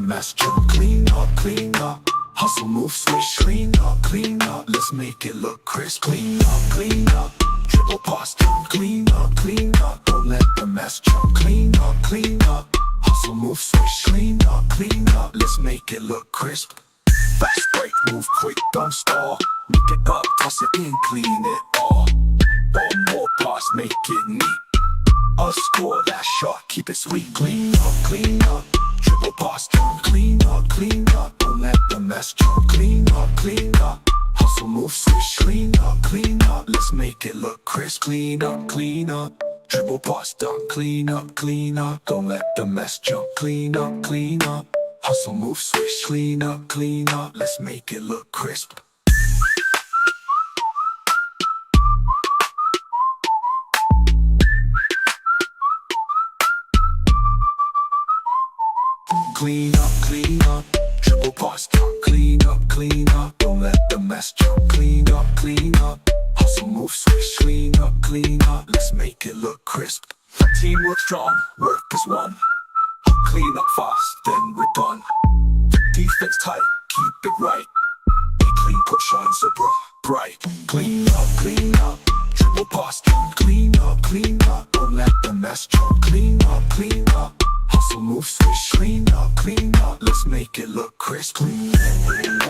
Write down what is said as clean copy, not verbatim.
mess jump. Clean up, clean up. Hustle, move, switch. Clean up, let's make it look crisp. Clean up, dribble, pass, dunk. Clean up, don't let the mess jump. Clean up, hustle, move, switch. Clean up, let's make it look crisp. Fast break, move quick, don't stall. Make it up, toss it in, clean it all. One more pass, make it neat. Score that shot, keep it sweet. Clean up, dribble, pass, dunk. Clean up, don't let the mess jump. Clean up, hustle, move, switch. Clean up, let's make it look crisp. Clean up, dribble, pass, dunk. Clean up, don't let the mess jump. Clean up, hustle, move, switch. Clean up, let's make it look crisp. Clean up, dribble, pass, dunk. Clean up, don't let the mess jump. Clean up, hustle, move, switch. Clean up, let's make it look crisp. Teamwork strong, work as one. Clean up fast, then we're done. Defense tight, keep it right. Be clean, put shine so bright. Clean up, dribble, pass, dunk. Clean up, don't let the mess jump. Clean up, hustle, move, switch. Clean up, let's make it look crisp. Clean up.